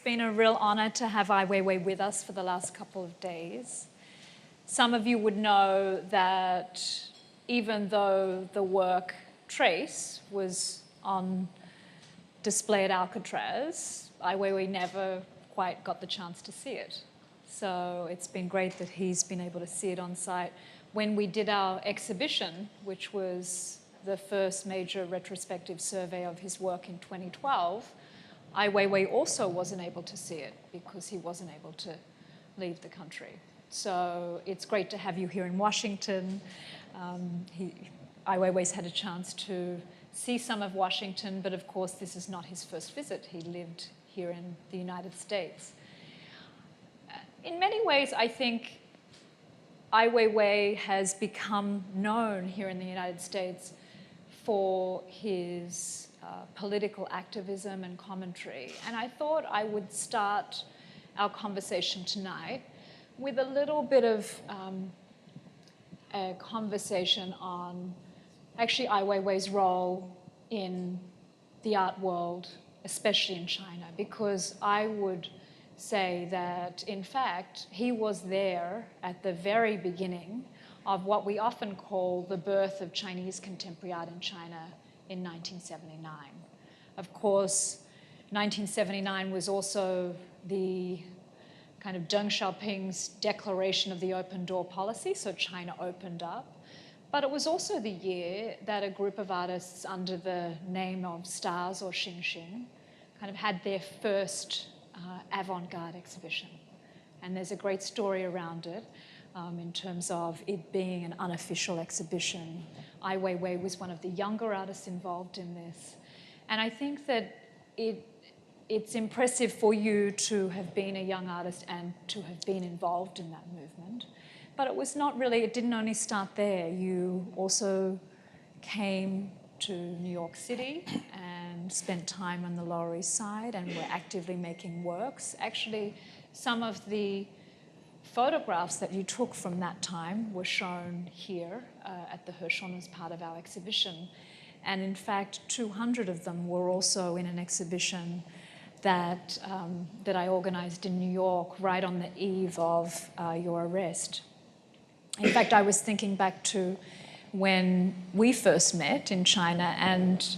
been a real honor to have Weiwei with us for the last couple of days. Some of you would know that even though the work Trace was on display at Alcatraz, Weiwei never quite got the chance to see it. So it's been great that he's been able to see it on site. When we did our exhibition, which was the first major retrospective survey of his work in 2012, Weiwei also wasn't able to see it because he wasn't able to leave the country. So it's great to have you here in Washington. Weiwei's had a chance to see some of Washington, but of course this is not his first visit. He lived here in the United States. In many ways, I think Weiwei has become known here in the United States for his political activism and commentary. And I thought I would start our conversation tonight with a little bit of a conversation on actually Ai Weiwei's role in the art world, especially in China, because I would say that, in fact, he was there at the very beginning of what we often call the birth of Chinese contemporary art in China in 1979. Of course, 1979 was also the kind of Deng Xiaoping's declaration of the open door policy, so China opened up. But it was also the year that a group of artists under the name of Stars or Xingxing kind of had their first avant-garde exhibition. And there's a great story around it in terms of it being an unofficial exhibition. Ai Weiwei was one of the younger artists involved in this. And I think that it's impressive for you to have been a young artist and to have been involved in that movement. But it was not really, it didn't only start there. You also came to New York City and spent time on the Lower East Side and were actively making works. Actually, some of the photographs that you took from that time were shown here at the Hirshhorn as part of our exhibition. And in fact, 200 of them were also in an exhibition that I organized in New York right on the eve of your arrest. In fact, I was thinking back to when we first met in China, and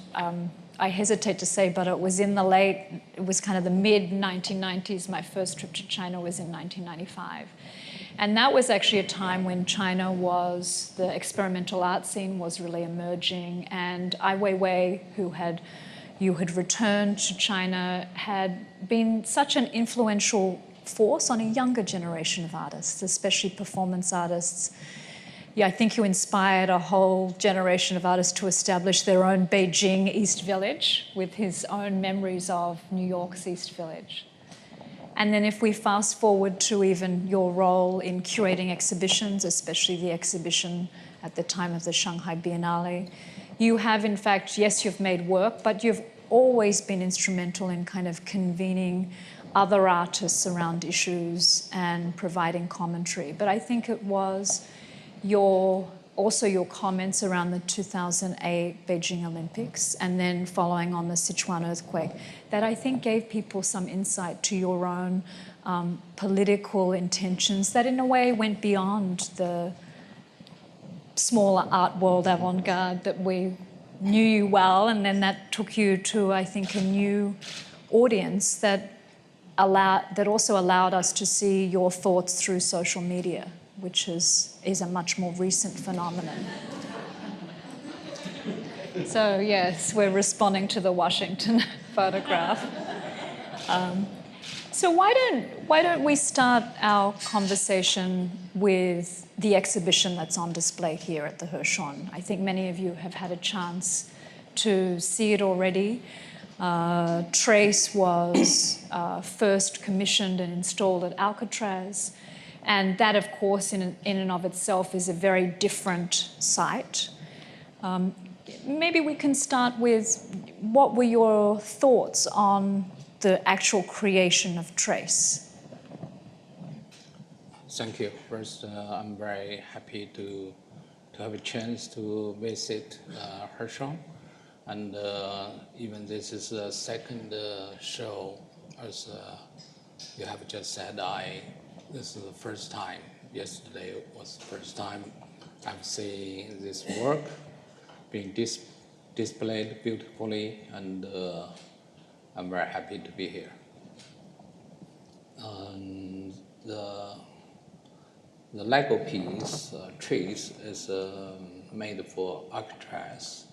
I hesitate to say, but it was in it was kind of the mid-1990s. My first trip to China was in 1995. And that was actually a time when China was, the experimental art scene was really emerging, and Ai Weiwei, you had returned to China, had been such an influential force on a younger generation of artists, especially performance artists. Yeah, I think you inspired a whole generation of artists to establish their own Beijing East Village with his own memories of New York's East Village. And then if we fast forward to even your role in curating exhibitions, especially the exhibition at the time of the Shanghai Biennale, you have, in fact, yes, you've made work, but you've always been instrumental in kind of convening other artists around issues and providing commentary. But I think it was also your comments around the 2008 Beijing Olympics and then following on the Sichuan earthquake that I think gave people some insight to your own political intentions that in a way went beyond the smaller art world avant-garde that we knew you well, and then that took you to, I think, a new audience that also allowed us to see your thoughts through social media, which is a much more recent phenomenon. So yes, we're responding to the Washington photograph. So why don't we start our conversation with the exhibition that's on display here at the Hirshhorn? I think many of you have had a chance to see it already. Trace was first commissioned and installed at Alcatraz. And that, of course, in and of itself is a very different site. Maybe we can start with what were your thoughts on the actual creation of Trace? Thank you. First, I'm very happy to have a chance to visit Hirshhorn. And even this is the second show as you have just said, this is the first time. Yesterday was the first time I've seen this work being displayed beautifully, and I'm very happy to be here. The Lego piece, trees, is made for Alcatraz.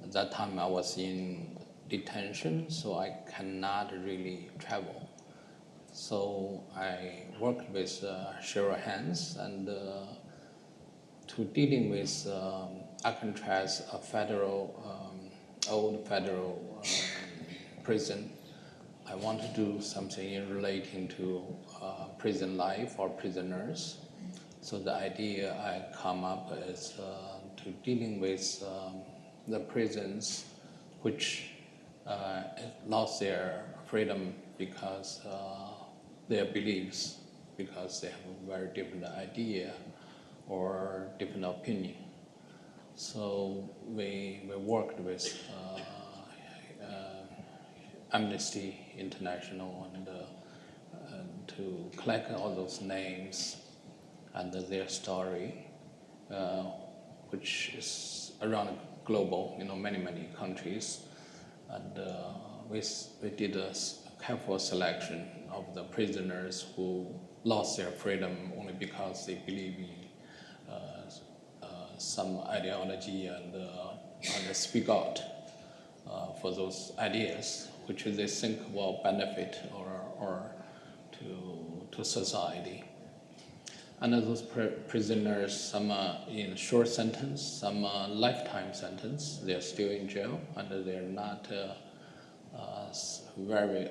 At that time I was in detention, so I cannot really travel. So I worked with Hirshhorn and to dealing with Alcatraz, a old federal prison. I want to do something relating to prison life or prisoners. So the idea I come up is to dealing with the prisons which lost their freedom because their beliefs, because they have a very different idea or different opinion. So we worked with Amnesty International and to collect all those names and their story, which is around global, many countries, and we did a careful selection of the prisoners who lost their freedom only because they believe in some ideology and speak out for those ideas which they think will benefit or to society. And those prisoners, some are in short sentence, some are lifetime sentence. They're still in jail, and they're not very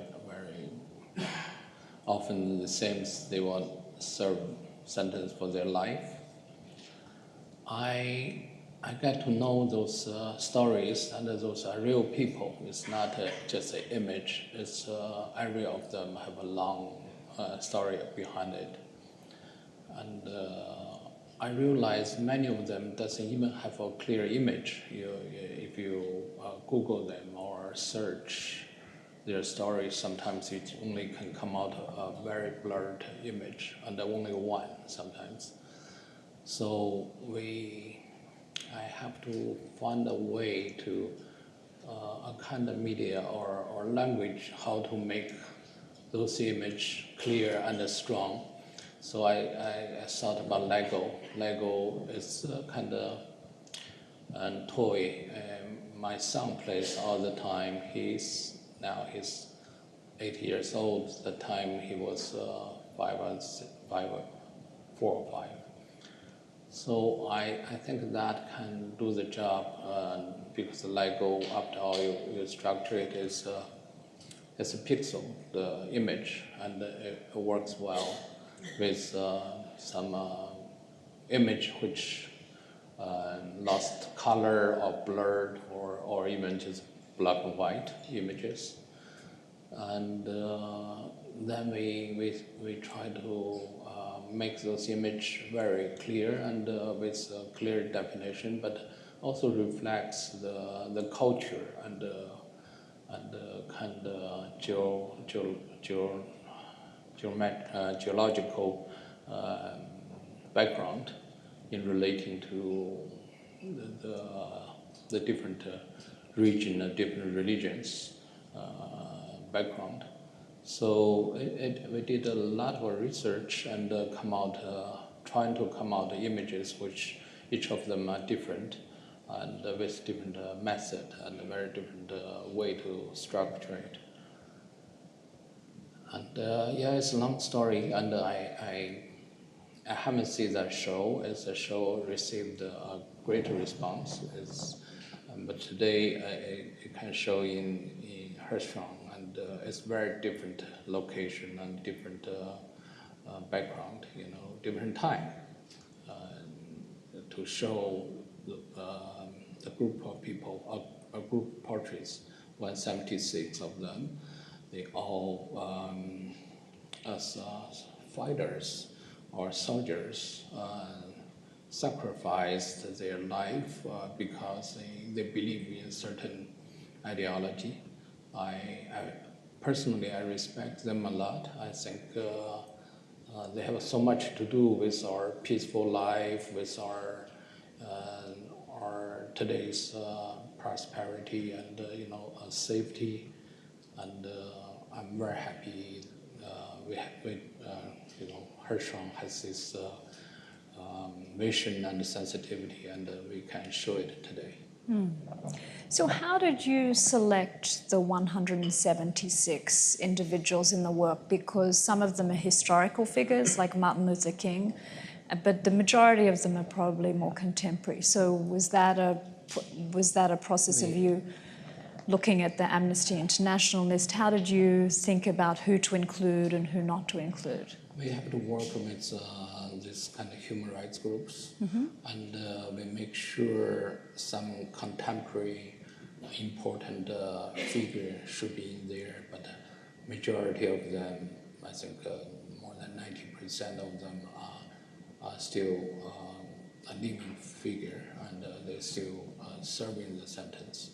often the same. They will serve sentence for their life. I get to know those stories, and those are real people. It's not just an image. It's every of them have a long story behind it. And I realize many of them doesn't even have a clear image. If you Google them or search their stories, sometimes it only can come out a very blurred image, and only one sometimes. So I have to find a way to a kind of media or language how to make those images clear and strong. So I thought about Lego. Lego is kind of a toy. My son plays all the time. He's 8 years old. At the time he was 4 or 5. So I think that can do the job because the Lego, after all, you structure it as a pixel, the image, and it works well with some image which lost color or blurred or even just black and white images. And then we try to make those images very clear and with a clear definition, but also reflects the culture and kind of geological background in relating to the different region and different religions background. So we did a lot of research and trying to come out images which each of them are different and with different method and a very different way to structure it. And it's a long story, and I haven't seen that show. As the show received a great response, but today it can show in Hirshhorn, and it's very different location and different background, different time to show the group of people, a group portraits, 176 of them. They all as fighters or soldiers sacrificed their life because they believe in certain ideology. personally, I respect them a lot. I think they have so much to do with our peaceful life, with our today's prosperity and safety. And I'm very happy Hirshhorn has this vision and sensitivity, and we can show it today. So how did you select the 176 individuals in the work? Because some of them are historical figures, like Martin Luther King, but the majority of them are probably more contemporary. So was that a process of you looking at the Amnesty International list? How did you think about who to include and who not to include? We have to work with this kind of human rights groups, and we make sure some contemporary important figure should be in there, but majority of them, I think more than 90% of them are still a living figure, and they're still serving the sentence.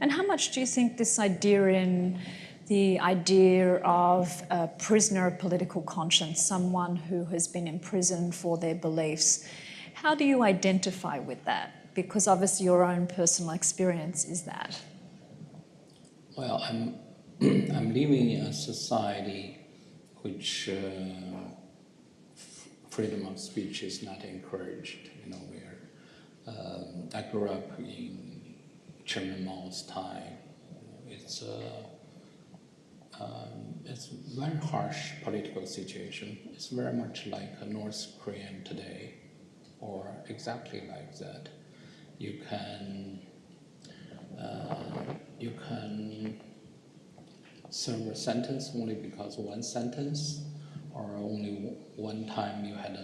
And how much do you think this the idea of a prisoner of political conscience, someone who has been imprisoned for their beliefs, how do you identify with that? Because obviously your own personal experience is that. Well, I'm living in a society which freedom of speech is not encouraged. I grew up in Chairman Mao's time. It's a very harsh political situation. It's very much like a North Korean today, or exactly like that. You can serve a sentence only because one sentence, or only one time you had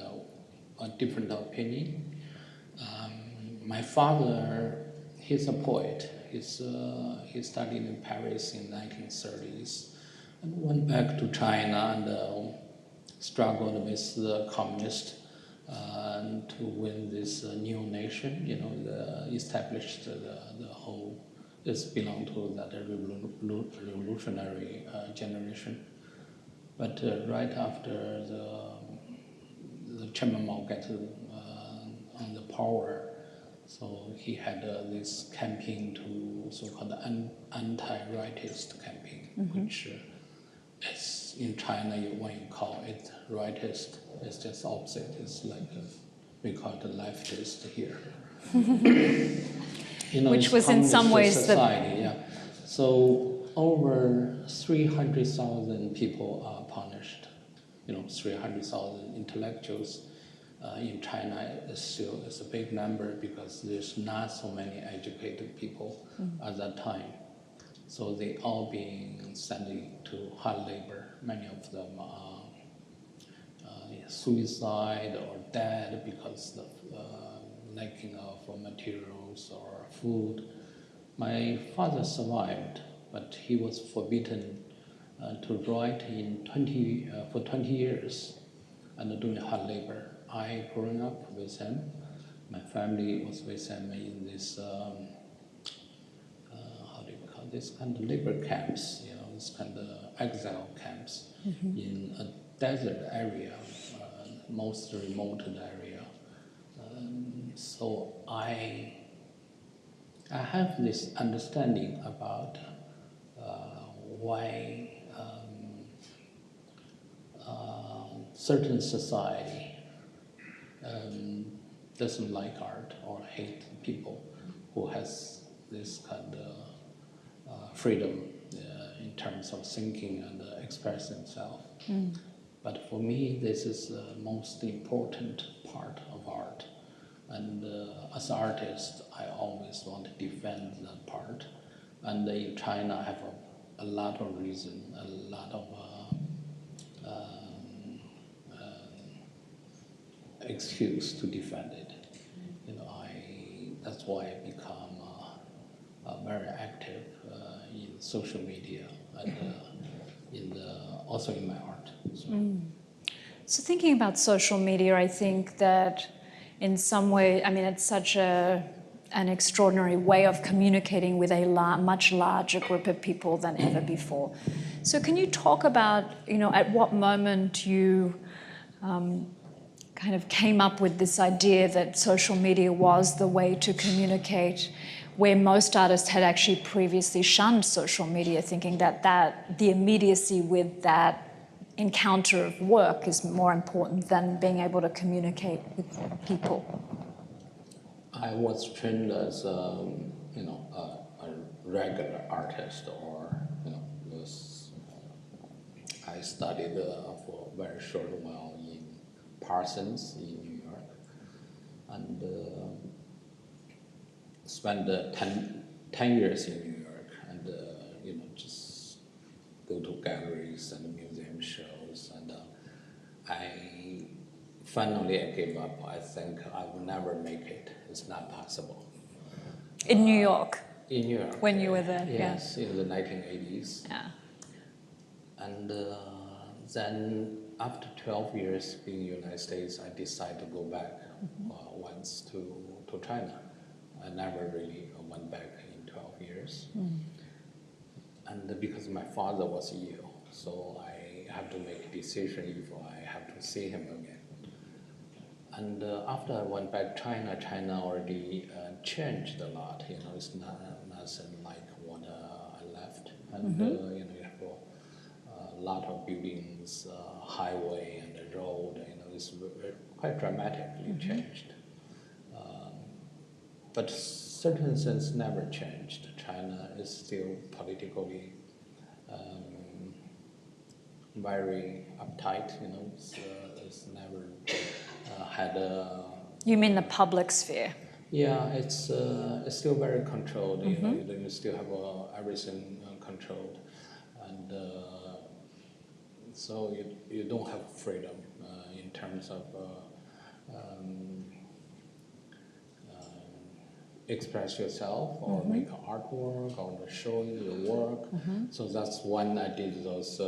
a different opinion. My father, he's a poet. He studied in Paris in 1930s and went back to China and struggled with the communists to win this new nation. Established the whole. This belonged to that revolutionary generation. But right after the Chairman Mao got on the power, so he had this campaign to so-called anti-rightist campaign, which is in China when you call it rightist, it's just opposite. It's like we call it leftist here. Which was in some ways society, yeah. So over 300,000 people are punished. 300,000 intellectuals. In China is a big number because there's not so many educated people at that time. So they all being sent to hard labor. Many of them are suicide or dead because of lacking of materials or food. My father survived, but he was forbidden to write for 20 years and doing hard labor. I grew up with him. My family was with him in this, this kind of labor camps, this kind of exile camps in a desert area, most remote area. So I have this understanding about why certain society doesn't like art or hate people who has this kind of freedom in terms of thinking and expressing himself. But for me, this is the most important part of art. And as an artist, I always want to defend that part. And in China, I have a lot of reason, a lot of excuse to defend it. That's why I become very active in social media and also in my art. So thinking about social media, I think that in some way, it's such a an extraordinary way of communicating with a much larger group of people than ever before. So can you talk about, at what moment you kind of came up with this idea that social media was the way to communicate, where most artists had actually previously shunned social media, thinking that the immediacy with that encounter of work is more important than being able to communicate with people? I was trained as a regular artist, or I studied for a very short while in Parsons in New York, and spent 10 years in New York, and just go to galleries and museum shows, and I finally gave up. I think I will never make it. It's not possible. In New York? In New York. When you were there? Yes, in the 1980s. Yeah. And then after 12 years being in the United States, I decided to go back once to China. I never really went back in 12 years. And because my father was ill, so I have to make a decision if I have to see him again. And after I went back to China already changed a lot. It's nothing like what I left. And you have a lot of buildings, highway and the road. It's quite dramatically changed. But certain things never changed. China is still politically very uptight. It's never had a. You mean the public sphere? Yeah, it's still very controlled. You still have everything controlled, and so you don't have freedom in terms of express yourself or make artwork or show your work. So that's when I did those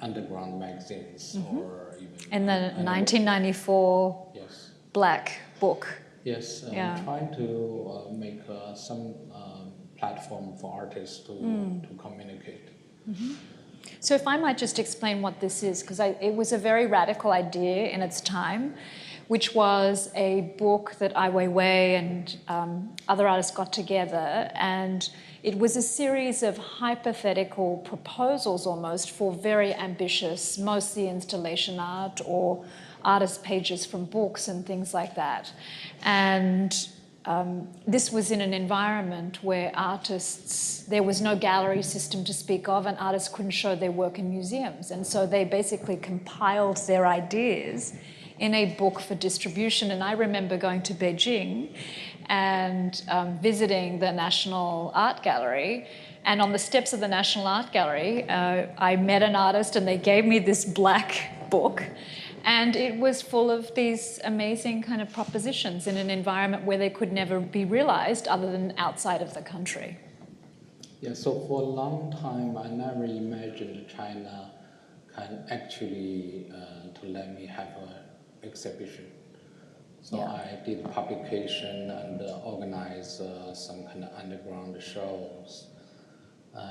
underground magazines, or even in the 1994 yes. Black book. Yes, trying to make some platform for artists to communicate. So if I might just explain what this is, because it was a very radical idea in its time, which was a book that Weiwei and other artists got together, and it was a series of hypothetical proposals almost for very ambitious, mostly installation art or artist pages from books and things like that. And this was in an environment where there was no gallery system to speak of, and artists couldn't show their work in museums. And so they basically compiled their ideas in a book for distribution. And I remember going to Beijing and visiting the National Art Gallery. And on the steps of the National Art Gallery, I met an artist and they gave me this black book. And it was full of these amazing kind of propositions in an environment where they could never be realized other than outside of the country. Yeah, so for a long time, I never imagined China can actually to let me have an exhibition. So I did publication and organized some kind of underground shows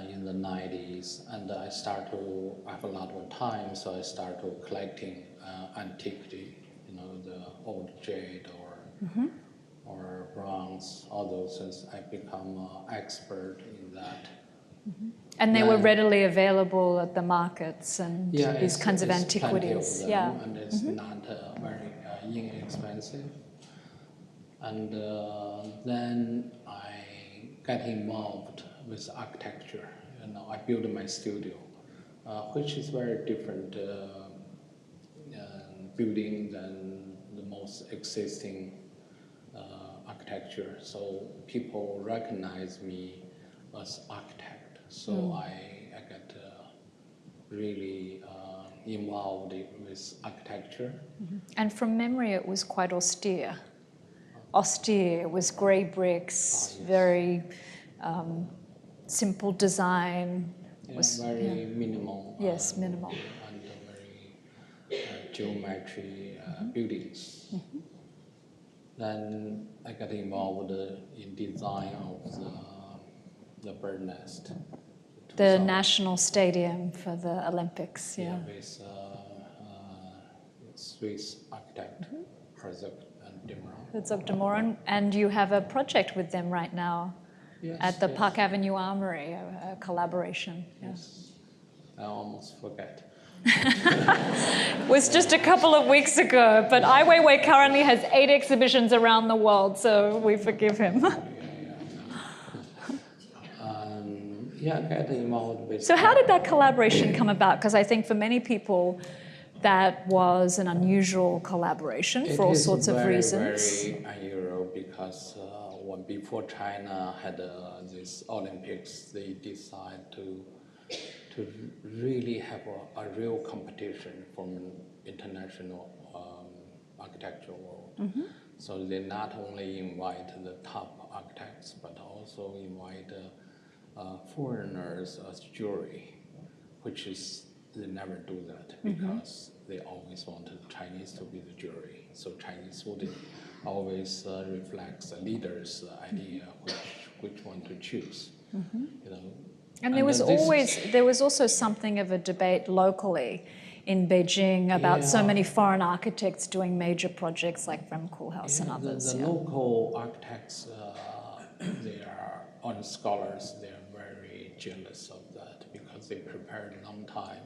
in the 90s, and I started to have a lot of time, so I started collecting antiquity, the old jade or bronze, all those things. I become expert in that. And they were readily available at the markets and these kinds of antiquities. Plenty of them, and it's not very inexpensive. And then I got involved with architecture. I built my studio, which is very different building than the most existing architecture. So people recognize me as architect. So I got really involved with architecture. And from memory, it was quite austere. Austere, it was grey bricks, very simple design. Very minimal. Yes, minimal. And very geometry buildings. Then I got involved in design of the bird nest. The national stadium for the Olympics, yeah. With Swiss architect, Demetrion, and you have a project with them right now at the Park Avenue Armory, a collaboration. Yes, I almost forget. It was just a couple of weeks ago, but Weiwei currently has 8 exhibitions around the world, so we forgive him. Get involved with. So how did that collaboration come about? Because I think for many people, that was an unusual collaboration for all sorts of reasons. It is very unusual because when before China had these Olympics, they decided to really have a real competition from international architectural world. Mm-hmm. So they not only invite the top architects, but also invite foreigners as jury, which is, they never do that because they always wanted Chinese to be the jury. So Chinese would always reflects the leader's idea which one to choose. Mm-hmm. You know. And there was also something of a debate locally in Beijing about so many foreign architects doing major projects like Rem Koolhaas and others. The local architects, they are on scholars. They are very jealous of that because they prepared a long time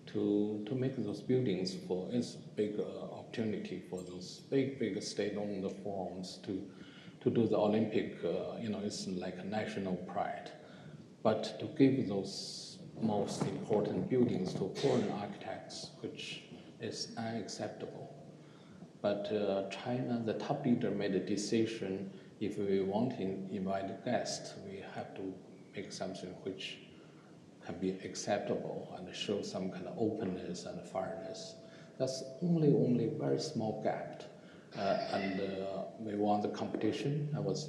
to make those buildings for. It's a big opportunity for those big state-owned forums to do the Olympic. It's like a national pride. But to give those most important buildings to foreign architects, which is unacceptable. But China, the top leader, made a decision: if we want to invite guests, we have to make something which can be acceptable and show some kind of openness and fairness. That's only very small gap. And we won the competition. I was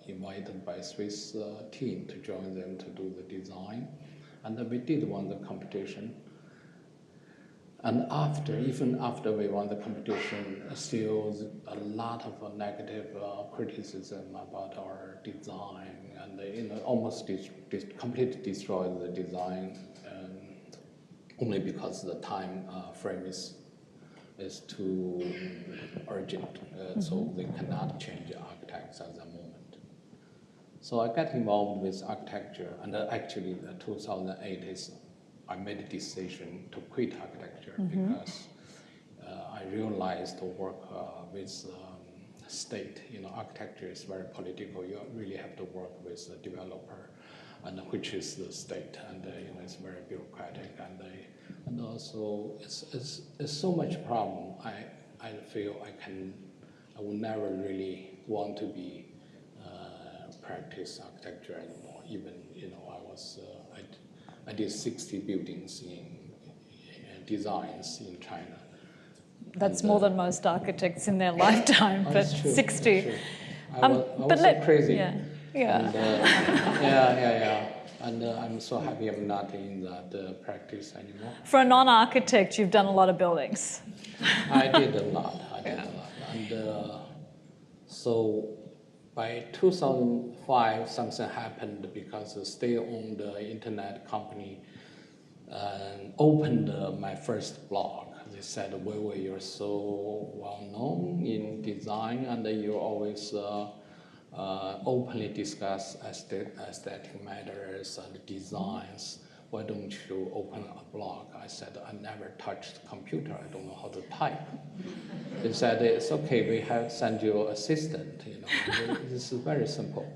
invited by a Swiss team to join them to do the design. And we did win the competition. And even after we won the competition, still a lot of negative criticism about our design, and almost completely destroyed the design, only because the time frame is too urgent, so they cannot change the architects at the moment. So I got involved with architecture, and actually 2008 I made a decision to quit architecture because I realized to work with state. Architecture is very political. You really have to work with the developer, and which is the state, and it's very bureaucratic, and also it's so much problem. I feel I will never really want to be practice architecture anymore. Even I did 60 buildings in designs in China. That's more than most architects in their lifetime, but true, 60. True. I was so crazy. Yeah. And I'm so happy I'm not in that practice anymore. For a non-architect, you've done a lot of buildings. I did a lot. And so by 2005, something happened because the state-owned internet company opened my first blog. They said, Weiwei, you're so well-known in design, and you always openly discuss aesthetic matters and designs. Why don't you open a blog? I said, I never touched the computer. I don't know how to type. They said, it's okay, we have sent you an assistant. This is very simple.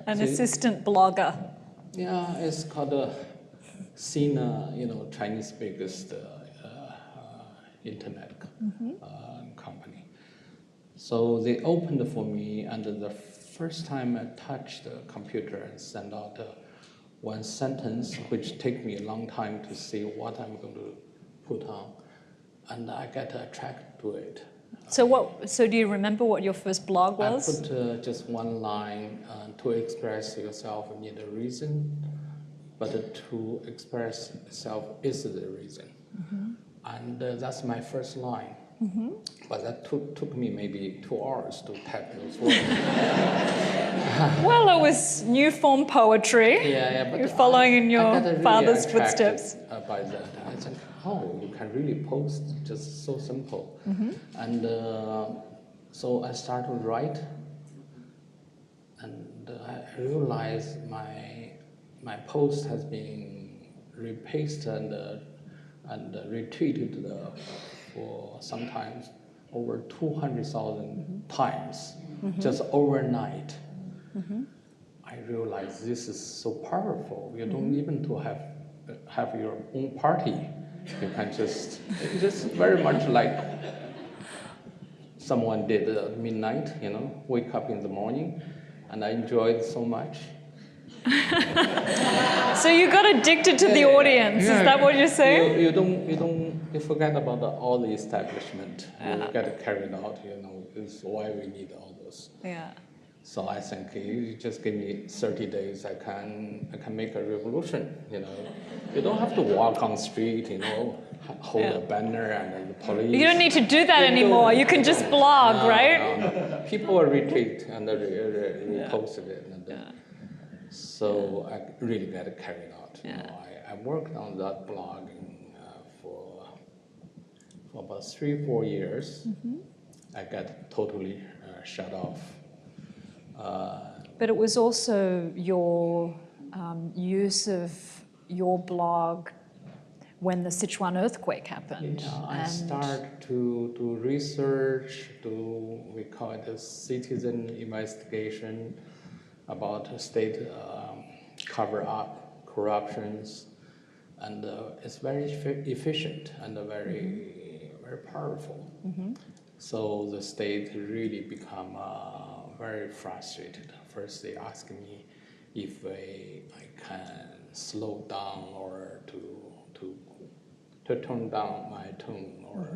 Assistant blogger. Yeah, it's called Sina, Chinese biggest internet company. So they opened for me, and the first time I touched the computer and sent out one sentence, which took me a long time to see what I'm going to put on, and I got attracted to it. So do you remember what your first blog was? I put just one line: to express yourself, you need a reason, but to express itself is the reason. And that's my first line. But that took me maybe 2 hours to type those words. Well, it was new form poetry. But you're following in your really father's footsteps. By that, I think, oh, you can really post just so simple. And so I started to write, and I realized my post has been repasted and retweeted for sometimes over 200,000 times, just overnight. I realized this is so powerful. You don't even to have your own party. You can just very much like someone did at midnight, wake up in the morning, and I enjoyed so much. So you got addicted to the audience. Is that what you're saying? You forget about all the establishment. You get carried out. Is why we need all those. Yeah. So I think you just give me 30 days, I can make a revolution. You don't have to walk on the street. Hold a banner and the police. You don't need to do that anymore. You can just blog, right? No. People will retweet and reposted it. So I really got it carried out. I worked on that blogging for about 3-4 years. I got totally shut off. But it was also your use of your blog when the Sichuan earthquake happened. I started to do research, we call it a citizen investigation about state cover-up, corruptions, and it's very efficient and very, very powerful. So the state really become very frustrated. First, they ask me if I can slow down or to tone down my tone, or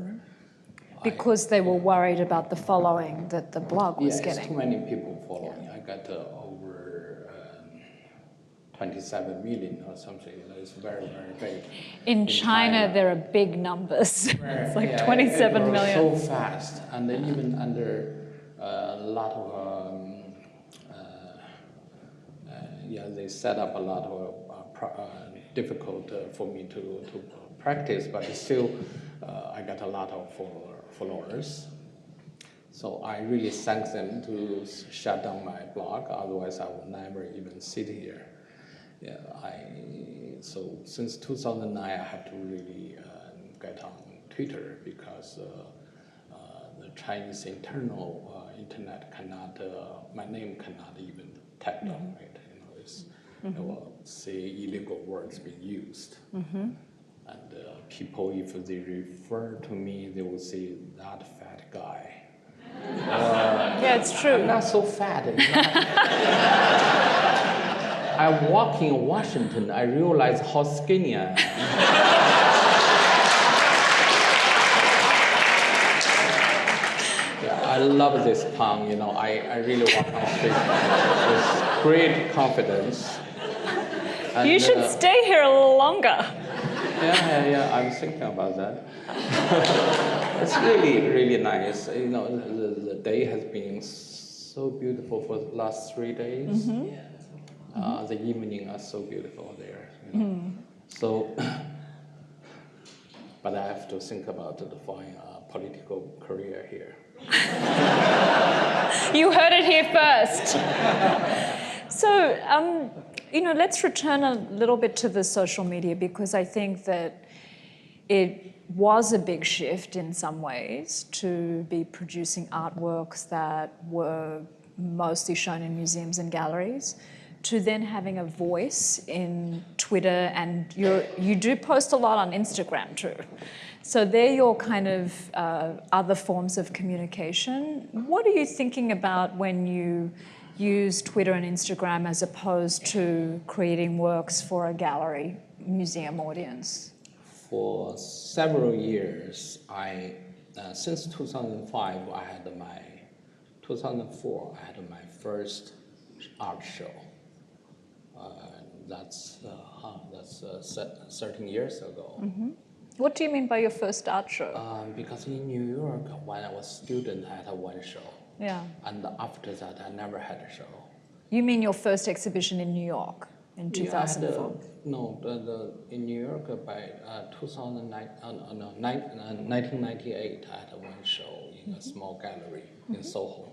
because they were worried about the following that the blog was getting. It's too many people following. I got over 27 million or something. It's very, very big. In China, there are big numbers. It's like 27 million. So fast, and then even under a lot of they set up a lot of difficult for me to practice, but still I got a lot of followers. So I really thank them to shut down my blog, otherwise I would never even sit here. So since 2009 I have to really get on Twitter because the Chinese internal internet cannot, my name cannot even type down it. They will see illegal words being used. And people, if they refer to me, they will say, that fat guy. It's true. I'm not so fat. I walk in Washington, I realize how skinny I am. I love this town, I really walk on the street with great confidence. And, you should stay here a little longer. I'm thinking about that. It's really, really nice. The day has been so beautiful for the last 3 days. The evening are so beautiful there. So, but I have to think about the following political career here. You heard it here first. So, let's return a little bit to the social media, because I think that it was a big shift in some ways to be producing artworks that were mostly shown in museums and galleries, to then having a voice in Twitter, and you do post a lot on Instagram too. So they're your kind of other forms of communication. What are you thinking about when you use Twitter and Instagram as opposed to creating works for a gallery, museum audience? For several years, since 2005, 2004, I had my first art show. That's 13 years ago. What do you mean by your first art show? Because in New York, when I was student, I had one show. Yeah. And after that, I never had a show. You mean your first exhibition in New York in 2004? In New York by 1998, I had one show in a small gallery in Soho.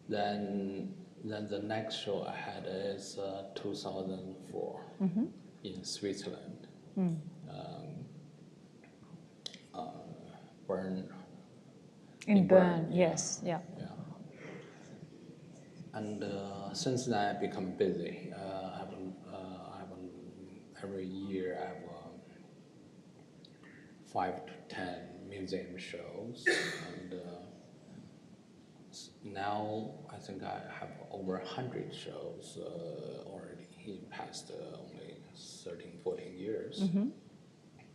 Then the next show I had is 2004 in Switzerland. Bern. In Bern, yes, yeah. And since then, I've become busy. Every year I have 5 to 10 museum shows, and now I think I have over 100 shows already in past only 13, 14 years.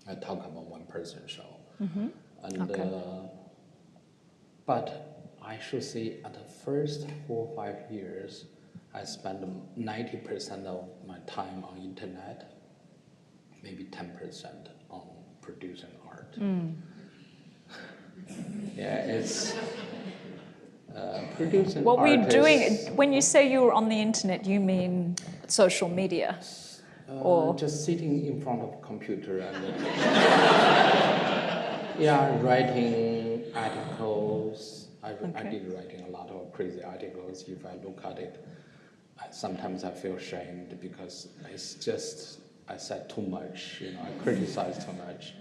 I talk about one-person show, and but I should say at the first 4 or 5 years, I spent 90% of my time on internet, maybe 10% on producing art. It's producing What were you art doing? When you say you were on the internet, you mean social media? Or just sitting in front of a computer and writing articles. I did writing a lot of crazy articles. If I look at it, sometimes I feel ashamed because it's just I said too much. I criticize too much.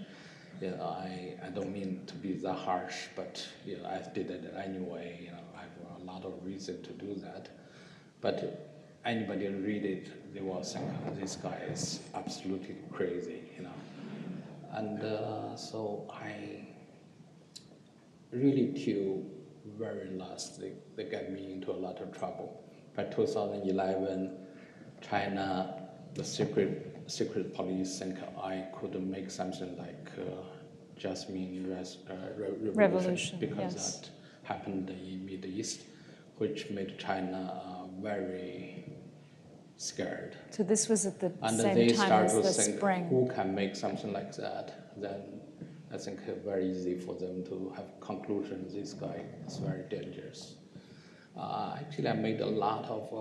I don't mean to be that harsh, but I did it anyway. I have a lot of reason to do that. But anybody read it, they will think this guy is absolutely crazy. And so I really till very last, they got me into a lot of trouble. By 2011, China, the secret police think I could make something like Jasmine Revolution because that happened in Middle East, which made China very scared. So this was at the and same they time start as to the think, spring. who can make something like that? Then I think very easy for them to have conclusion. This guy is very dangerous. Actually, I made a lot of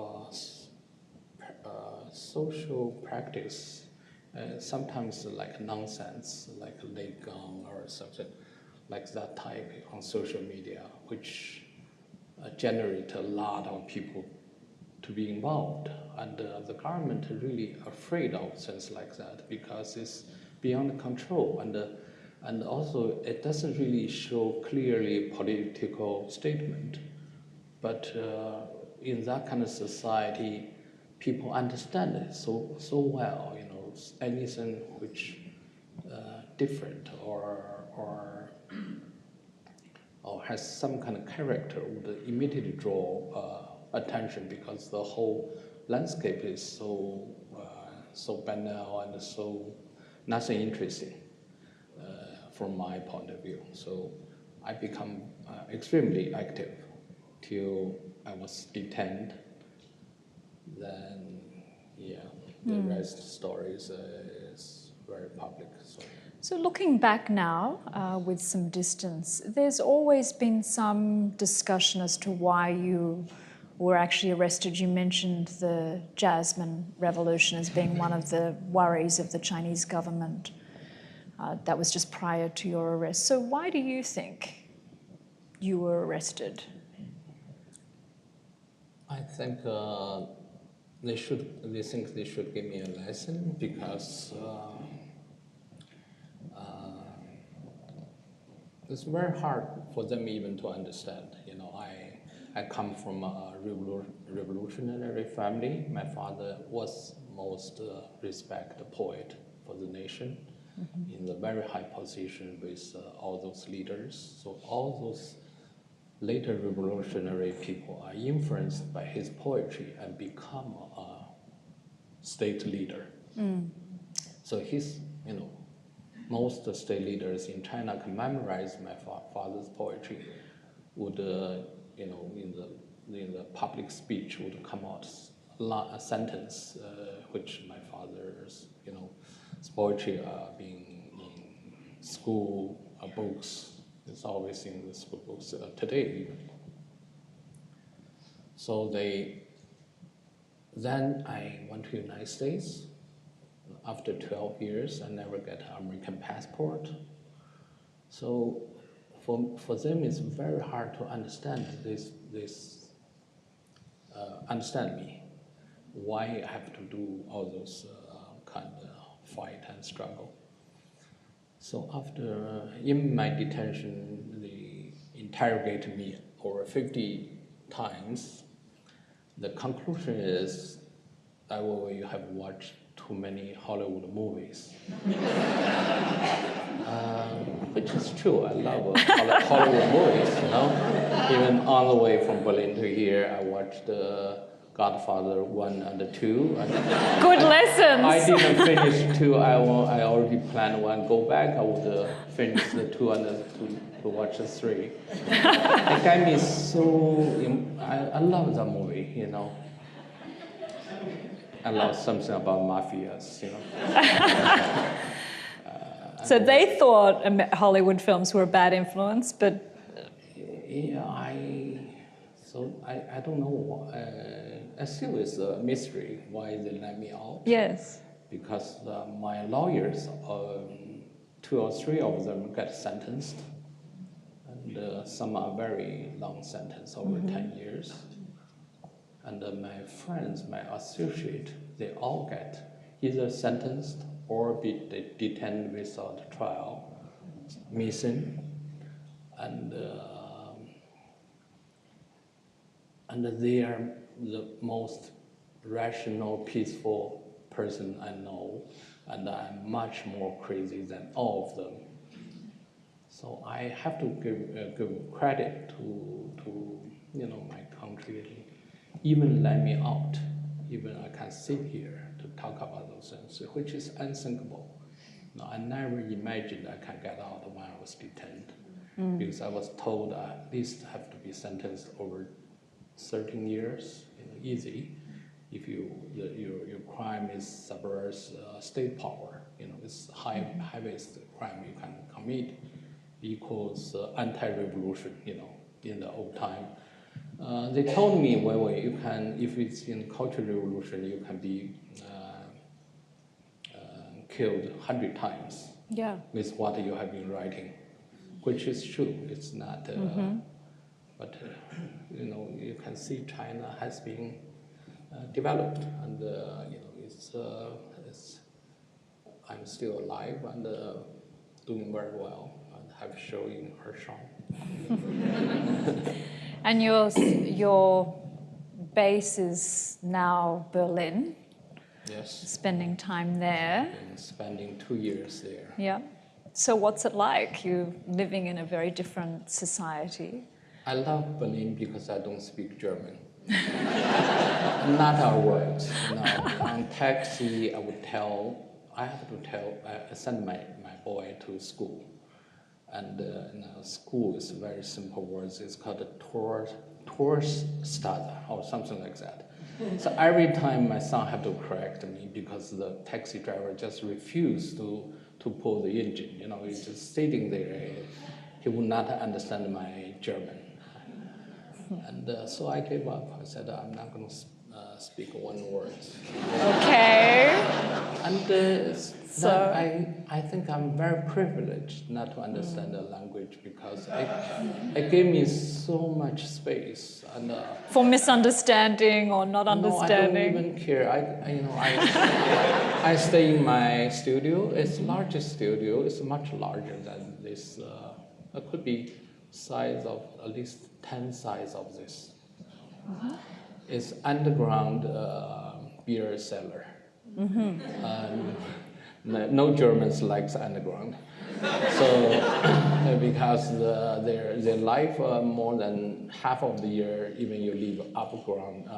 social practice, sometimes like nonsense, like lay gun or something like that type on social media, which generate a lot of people to be involved. And the government really afraid of things like that because it's beyond control. And also, it doesn't really show clearly political statement. But in that kind of society, people understand it so well. Anything which different or has some kind of character would immediately draw attention because the whole landscape is so banal and so nothing interesting from my point of view. So I become extremely active till I was detained. Then, the rest stories is very public. So looking back now with some distance, there's always been some discussion as to why you were actually arrested. You mentioned the Jasmine Revolution as being one of the worries of the Chinese government. That was just prior to your arrest. So why do you think you were arrested? I think they think they should give me a lesson because it's very hard for them even to understand. I come from a revolutionary family. My father was most respected poet for the nation, in a very high position with all those leaders. So all those later revolutionary people are influenced by his poetry and become a state leader. So most state leaders in China can memorize my father's poetry. Would in the public speech would come out a sentence which my father's poetry are being school books. It's always in the school books today even. So then I went to the United States. After 12 years, I never get an American passport. So for them, it's very hard to understand understand me. Why I have to do all those kind of fight and struggle. So after, in my detention, they interrogated me over 50 times. The conclusion is, Weiwei, you have watched too many Hollywood movies. Which is true, I love Hollywood movies, you know. Even on the way from Berlin to here, I watched Godfather 1 and 2. Good lessons. I didn't finish 2, I already planned 1. Go back, I would finish the 2 and to watch the 3. It got me so, I love that movie, you know. I love something about mafias, you know. So they thought Hollywood films were a bad influence, but... Yeah, I don't know. Still it's a mystery why they let me out. Yes. Because my lawyers, 2 or 3 of them got sentenced. And some are very long sentence, over 10 years. And my friends, my associate, they all get either sentenced or be detained without trial, missing. And they are the most rational, peaceful person I know, and I'm much more crazy than all of them. So I have to give credit to my country. Even let me out, even I can sit here to talk about those things, which is unthinkable. No, I never imagined I can get out when I was detained, because I was told I at least have to be sentenced over 13 years, easy. If your crime is subverts state power, it's highest crime you can commit, equals anti-revolution, in the old time. They told me, Weiwei, you can, if it's in Cultural Revolution, you can be killed 100 times with what you have been writing, which is true. It's not, but you can see China has been developed, and I'm still alive and doing very well, and have shown in Hirshhorn. And your base is now Berlin. Yes. Spending time there. I've been spending 2 years there. Yeah. So what's it like? You living in a very different society. I love Berlin because I don't speak German. Not our words. On taxi, I send my boy to school. And school is very simple words. It's called a Torstade or something like that. So every time my son had to correct me because the taxi driver just refused to pull the engine. He's just sitting there. He would not understand my German. And so I gave up. I said, I'm not going to speak one word. Okay. And so I think I'm very privileged not to understand the language, because it gave me so much space. And for misunderstanding or not understanding? No, I don't even care. I stay in my studio. It's the largest studio. It's much larger than this. It could be size of at least 10 size of this. It's underground beer cellar. No Germans likes underground. So because their life more than half of the year, even you live above-ground,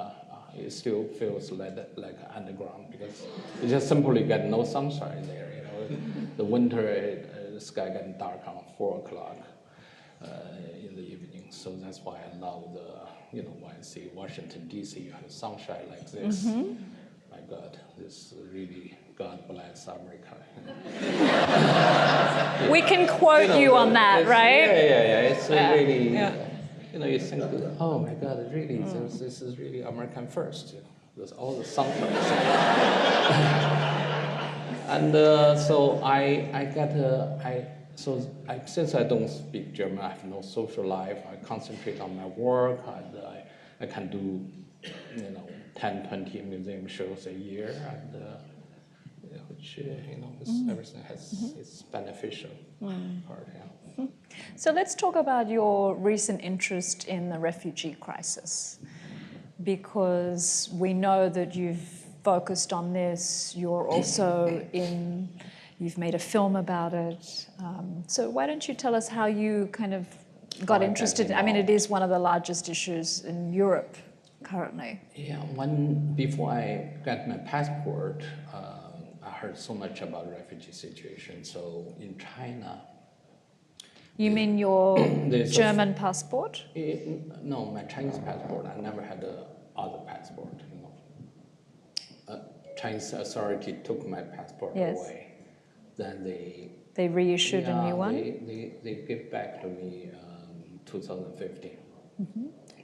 it still feels like underground, because you just simply get no sunshine there. The winter, the sky getting dark on 4 o'clock in the evening. So that's why I love when I see Washington D.C. you have sunshine like this. My God, this really, God bless America. We can quote you on that, right? Yeah. It's really, yeah. You think, oh my God, really, this is really American first. There's all the song first. And so since I don't speak German, I have no social life. I concentrate on my work, and I can do, 10, 20 museum shows a year, and which everything has its beneficial part. Yeah. So let's talk about your recent interest in the refugee crisis, because we know that you've focused on this. You're also you've made a film about it. So why don't you tell us how you kind of got interested? I mean, it is one of the largest issues in Europe currently. Yeah, before I got my passport, I heard so much about the refugee situation. So in China. You mean your German passport? No, my Chinese passport. I never had other passport. Chinese authority took my passport away. Then they reissued a new one. They gave back to me 2015.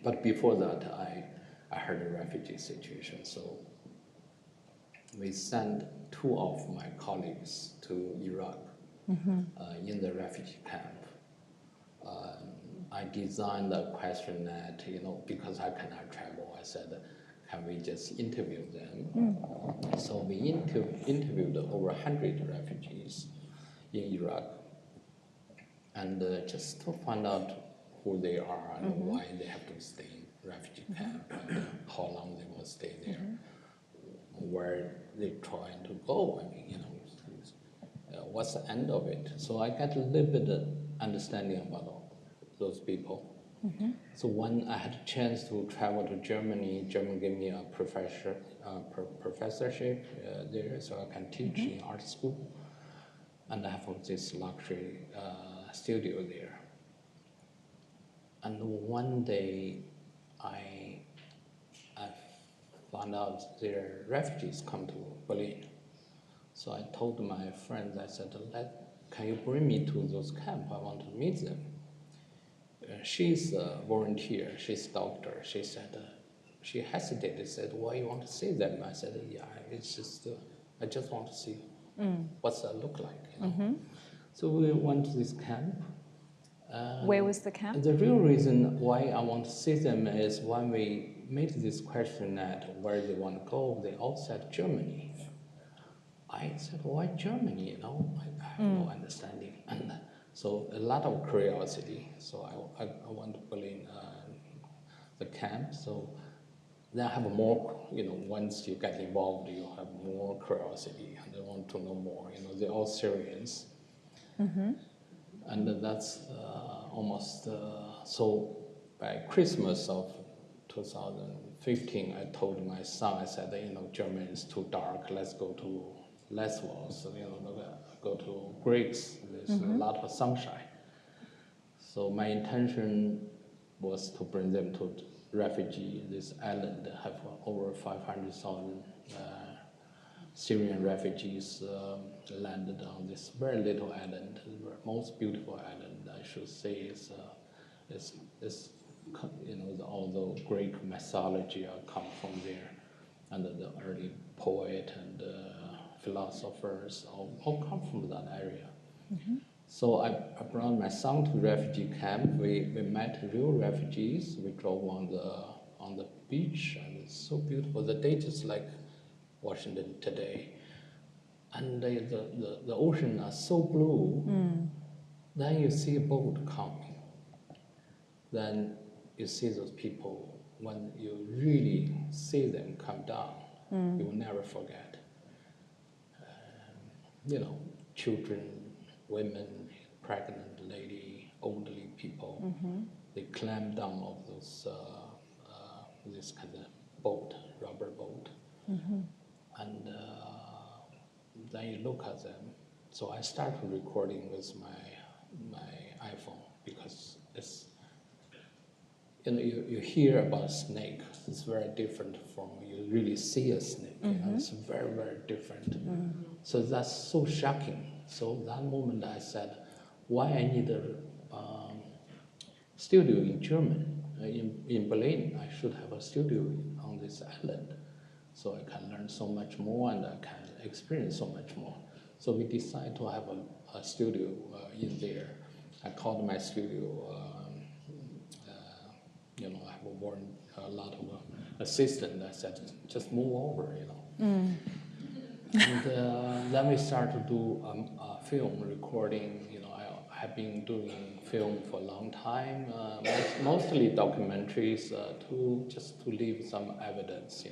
But before that, I heard the refugee situation. So we sent 2 of my colleagues to Iraq in the refugee camp. I designed a question that, because I cannot travel, I said, can we just interview them? So we interviewed over 100 refugees in Iraq, and just to find out who they are and why they have to stay in refugee camp, and how long they will stay there, where they're trying to go. I mean, what's the end of it? So I got a little bit of understanding about those people. So when I had a chance to travel to Germany, Germany gave me a professorship there, so I can teach in art school. And I have this luxury studio there. And one day I found out their refugees come to Berlin. So I told my friends, I said, can you bring me to those camps? I want to meet them. She's a volunteer, she's a doctor. She said, she hesitated, said, why you want to see them? I said, yeah, it's just, I just want to see what's that look like. So we went to this camp. Where was the camp? The real reason why I want to see them is when we made this question at where they want to go, they all said Germany. I said, why Germany? I have no understanding. And so a lot of curiosity. So I went to Berlin, the camp. So then I have more, once you get involved, you have more curiosity and they want to know more. They're all Syrians. And that's almost, so by Christmas of 2015, I told my son, I said, Germany is too dark, let's go to Lesbos, go to Greece, there's a lot of sunshine. So my intention was to bring them to refugee, this island, have over 500,000 Syrian refugees landed on this very little island, the most beautiful island, I should say, is all the Greek mythology come from there, and the early poet and philosophers all come from that area. So I brought my son to refugee camp. We met real refugees. We drove on the beach, and it's so beautiful. The day just like Washington today, and the ocean are so blue. Then you see a boat coming. Then you see those people. When you really see them come down, you will never forget. Children, women, pregnant lady, elderly people, they climb down off those this kind of boat, rubber boat, and then you look at them. So I started recording with my iPhone, because it's, you hear about snake. It's very different from you really see a snake. It's very, very different. So that's so shocking. So that moment I said, why I need a studio in German, in Berlin. I should have a studio on this island, so I can learn so much more and I can experience so much more. So we decided to have a studio in there. I called my studio, I have a lot of assistants. I said, just move over, And then we started to do film recording. I have been doing film for a long time, mostly documentaries, to leave some evidence,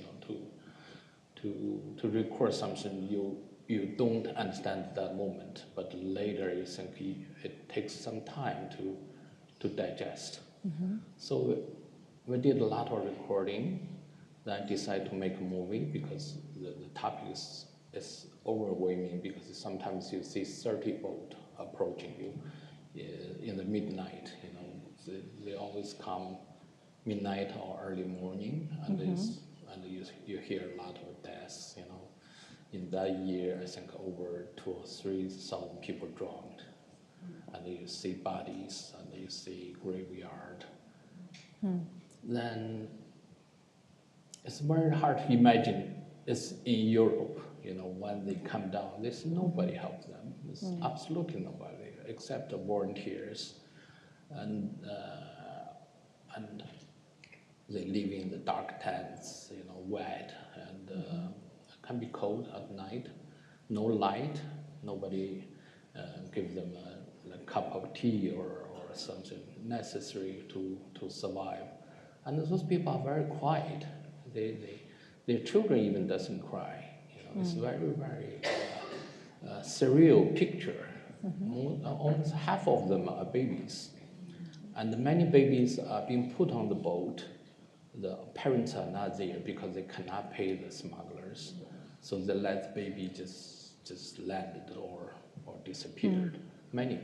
to record something you don't understand at that moment, but later you think it takes some time to digest. So we did a lot of recording. Then I decided to make a movie because the topic is overwhelming, because sometimes you see 30 boats approaching you in the midnight. They always come midnight or early morning, and you hear a lot of deaths. In that year, I think over 2,000 or 3,000 people drowned, and you see bodies, and you see graveyard. Then it's very hard to imagine it's in Europe. When they come down, there's nobody help them. There's absolutely nobody except the volunteers, and they live in the dark tents, wet, and it can be cold at night. No light. Nobody give them a cup of tea or something necessary to survive. And those people are very quiet. Their children even doesn't cry. It's very, very surreal picture. Almost half of them are babies. And many babies are being put on the boat. The parents are not there because they cannot pay the smugglers. So they let the baby just landed or disappeared. Many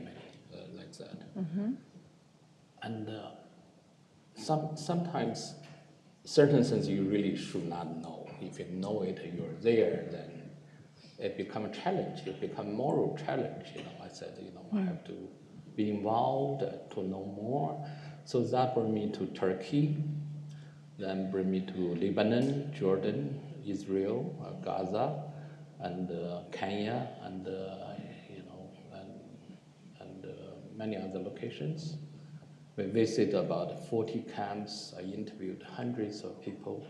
like that. And sometimes certain things you really should not know. If you know it, you're there, then it becomes a challenge. It becomes a moral challenge. I said, I have to be involved to know more. So that brought me to Turkey, then brought me to Lebanon, Jordan, Israel, Gaza, and Kenya, and many other locations. We visited about 40 camps. I interviewed hundreds of people,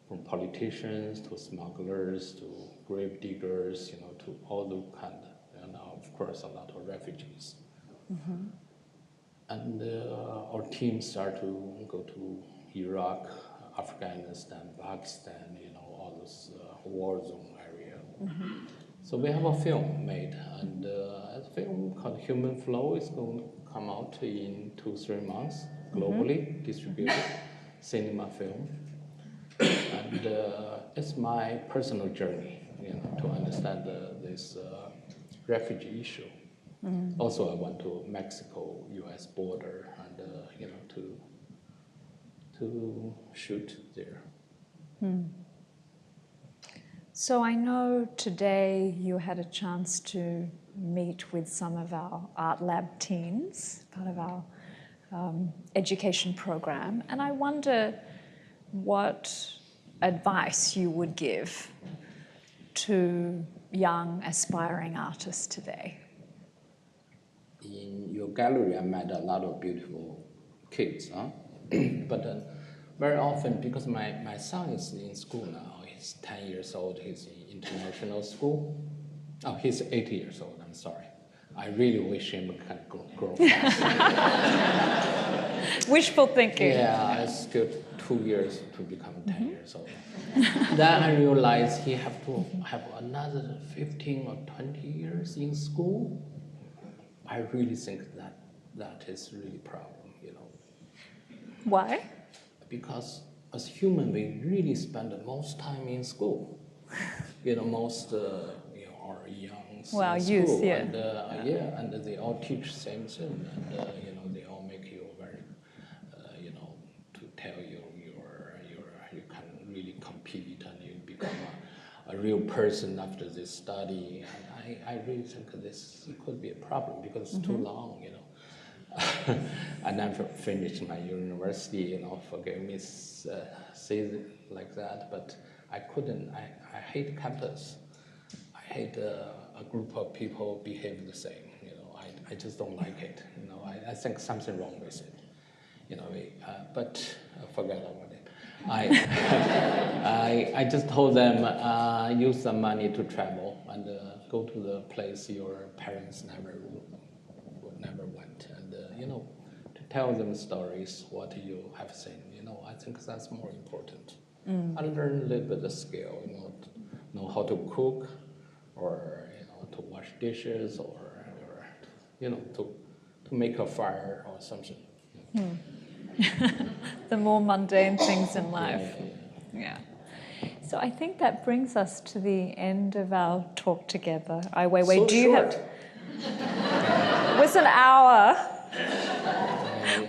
from politicians to smugglers to grave diggers, to all the kind, and of course a lot of refugees. And our team started to go to Iraq, Afghanistan, Pakistan, all those war zone area. So we have a film made, and a film called Human Flow is going to come out in 2-3 months, globally distributed, cinema film. And it's my personal journey, to understand this refugee issue. Also, I went to Mexico-U.S. border, and to shoot there. So I know today you had a chance to meet with some of our Art Lab teens, part of our education program, and I wonder what advice you would give to young aspiring artists today. In your gallery, I met a lot of beautiful kids, but very often, because my son is in school now, he's 10 years old, he's in international school. Oh, he's 8 years old, I'm sorry. I really wish him can grow faster. Wishful thinking. Yeah, it's still 2 years to become 10 years old. Then I realized he have to have another 15 or 20 years in school. I really think that is really a problem, Why? Because as human, we really spend the most time in school. Most are young in school. Youth, yeah. And they all teach same thing, and they all make you very, to tell you you can really compete and you become a a real person after this study. And I really think this could be a problem because it's too long, you know. I never finished my university, you know, forgive me say it like that, but I couldn't, I hate campus. I hate a group of people behave the same, you know, I just don't like it, you know, I think something wrong with it, you know, but forget about it. I just told them, use the money to travel and go to the place your parents never went, and you know, to tell them stories, what you have seen, you know, I think that's more important. And learn a little bit of skill, you know how to cook, or you know, to wash dishes, or you know, to make a fire or something. The more mundane things in life. Yeah. So I think that brings us to the end of our talk together. Weiwei, So do you short. It was an hour.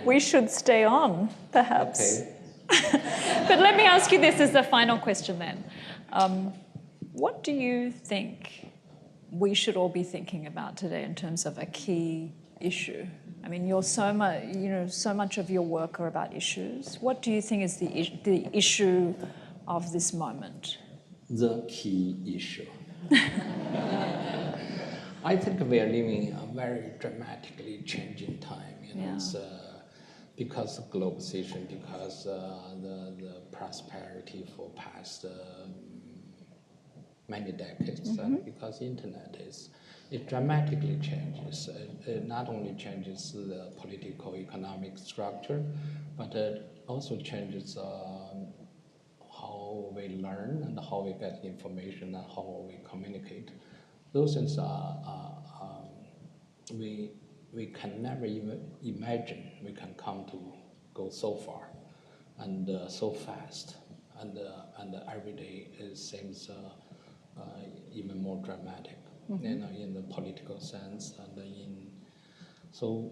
We should stay on, perhaps. Okay. But let me ask you this as the final question then. What do you think we should all be thinking about today in terms of a key issue? I mean, so much of your work are about issues. What do you think is the issue of this moment? The key issue. I think we are living a very dramatically changing time. You know, it's, because of globalization, because the prosperity for past many decades, and because internet it dramatically changes. It not only changes the political economic structure, but it also changes how we learn and how we get information and how we communicate. Those things we can never even imagine we can come to go so far and so fast, and every day it seems even more dramatic, you know, in the political sense, and so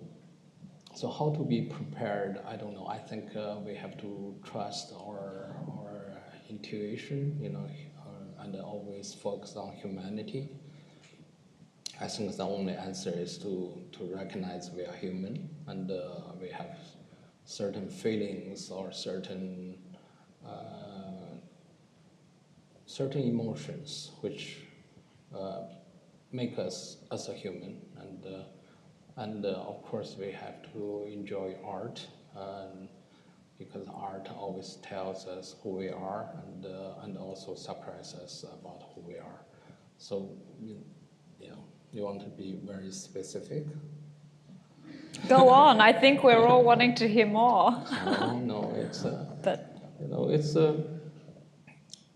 how to be prepared, I don't know. I think we have to trust our intuition, you know, and always focus on humanity. I think the only answer is to recognize we are human, and we have certain feelings or certain emotions which make us as a human, and of course we have to enjoy art, because art always tells us who we are, and also surprises us about who we are. So you want to be very specific? Go on. I think we're all wanting to hear more. No, it's but you know, it's a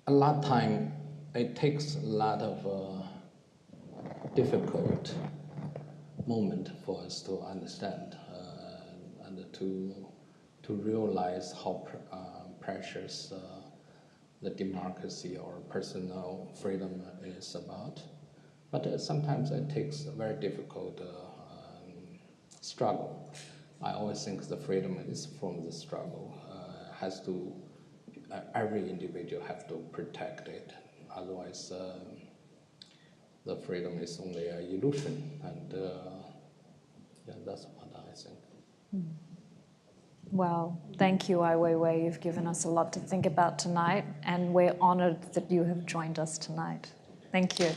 lot of time. It takes a lot of difficult moment for us to understand and to realize how precious the democracy or personal freedom is about. But sometimes it takes a very difficult struggle. I always think the freedom is from the struggle. Every individual has to protect it. Otherwise, the freedom is only an illusion. And that's what I think. Well, thank you, Weiwei. You've given us a lot to think about tonight, and we're honored that you have joined us tonight. Thank you.